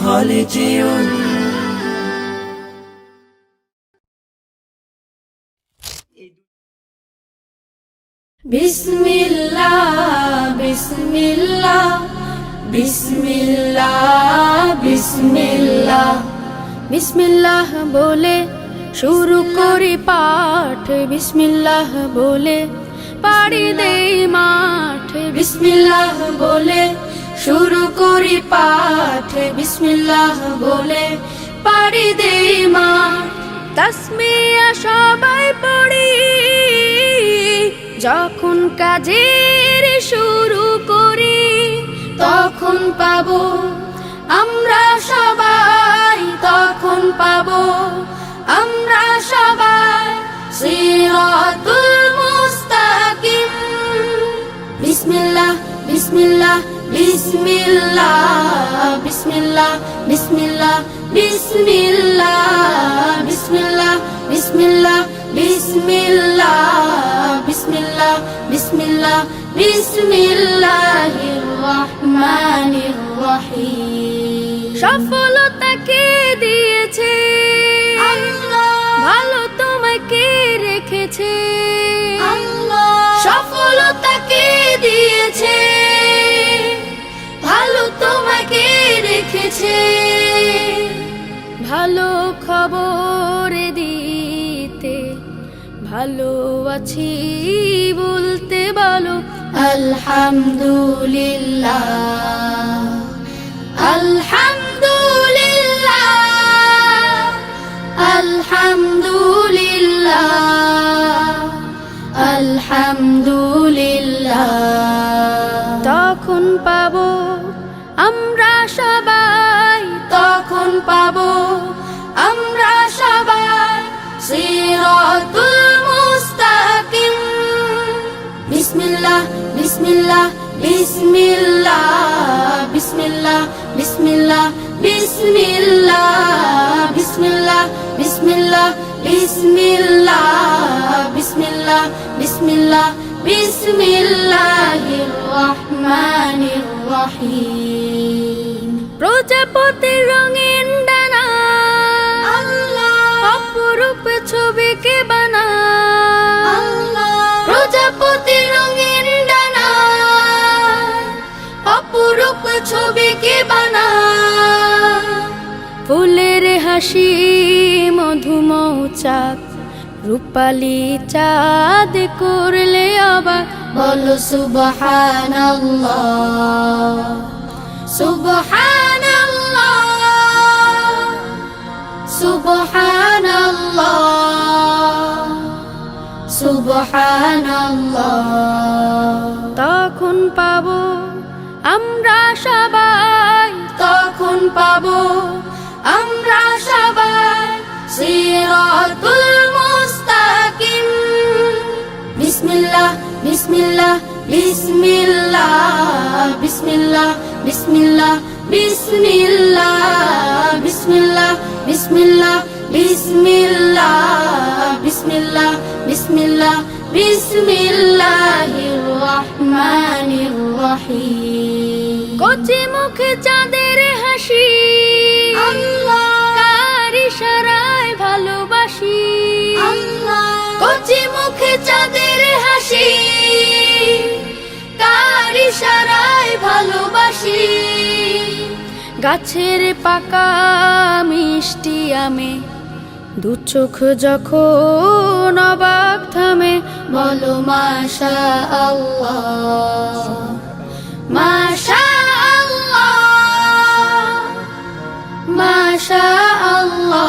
خالدون বিসমিল্লাহ বিসমিল্লাহ বিসমিল্লাহ বিসমিল্লাহ বিসমিল্লাহ বলে শুরু করি পাঠ, বিসমিল্লাহ বলে পাড়ি দেই মাঠ, বিসমিল্লাহ বলে শুরু করি পাঠ, বিসমিল্লাহ বলে পাড়ি দেই মাঠ। তাসমিয়া সবাই পড়ি যখন কাজের শুরু করি, তখন পাবো আমরা সবাই, তখন পাবো আমরা সবাই সিরাতুল মুস্তাকিম। বিসমিল্লাহ বিসমিল্লাহ বিসমিল্লাহ বিসমিল্লাহ বিসমিল্লাহ বিসমিল্লাহ বিসমিল্লাহ বিসমিল্লাহ বিসমিল্লাহ বিসমিল্লাহ বিসমিল্লাহ বিসমিল্লাহির রহমানির রহিম। সফলতা কে দিয়েছে আল্লাহ, ভালো তোমাকে রেখেছে আল্লাহ। সফলতা কে দিয়েছে, ভালো তোমাকে রেখেছে। ভালো খবর দিতে ভালো আছি বলতে বলো আলহামদুলিল্লাহ আলহামদুলিল্লাহ আলহামদুলিল্লাহ আলহামদুলিল্লাহ। তখন পাবো আমরা সবাই, তখন পাবো আমরা সবাই সিরাতুল মুস্তাকিম। বিসমিল্লাহ বিসমিল্লাহ বিসমিল্লাহ বিসমিল্লাহ বিসমিল্লাহ বিসমিল্লাহ বিসমিল্লাহ বিসমিল্লাহ বিসমিল্লাহ বিসমিল্লাহ বিসমিল্লাহ বিসমিল্লাহির রহমানির রহিম। প্রজাপতির রঙিন ডানা আল্লাহ, অপরূপ ছবিকে বানা আল্লাহ। প্রজাপতির রঙিন ডানা অপরূপ ছবিকে বানা। ফুলের হাসি মধুমৌচাক রূপালী চাঁদ করলে অবাক, বলো সুবহানাল্লাহ সুবহানাল্লাহ সুবহানাল্লাহ সুবহানাল্লাহ। তখন পাবো আমরা সবাই, তখন পাবো আমরা সবাই সিরাতুল মুস্তাকিম। বিসমিল্লাহ বিসমিল্লাহ বিসমিল্লাহ বিসমিল্লাহ বিসমিল্লাহ বিসমিল্লাহ বিসমিল্লাহ বিসমিল্লাহ বিসমিল্লাহ বিসমিল্লাহ বিসমিল্লাহ বিসমিল্লাহির রহমানির রহিম। কচি মুখে চাঁদের হাসি আল্লাহ, কার ইশারায় ভালোবাসি আল্লাহ। কচি মুখে চাঁদের হাসি, কার ইশারায় ভালোবাসি। গাছের পাকা মিষ্টি আমে দু চোখ যখন অবাক থামে, বলো মাশাআল্লাহ মাশাআল্লাহ মাশাআল্লাহ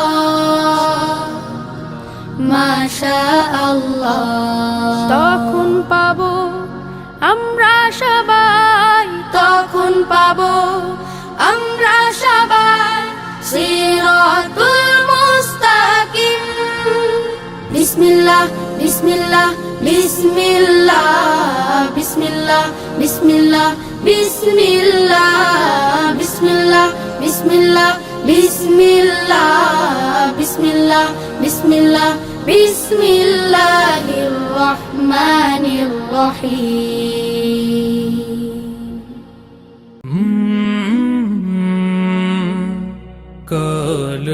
মাশাআল্লাহ। তখন পাবো আমরা সবাই, তখন পাবো আমরা সবাই সিরাতুল মুস্তাকিম। বিসমিল্লাহ বিসমিল্লাহ বিসমিল্লাহ বিসমিল্লাহ বিসমিল্লাহ বিসমিল্লাহ বিসমিল্লাহ বিসমিল্লাহ বিসমিল্লাহ বিসমিল্লাহ বিসমিল্লাহ বিসমিল্লাহির রহমানির রহিম। কাল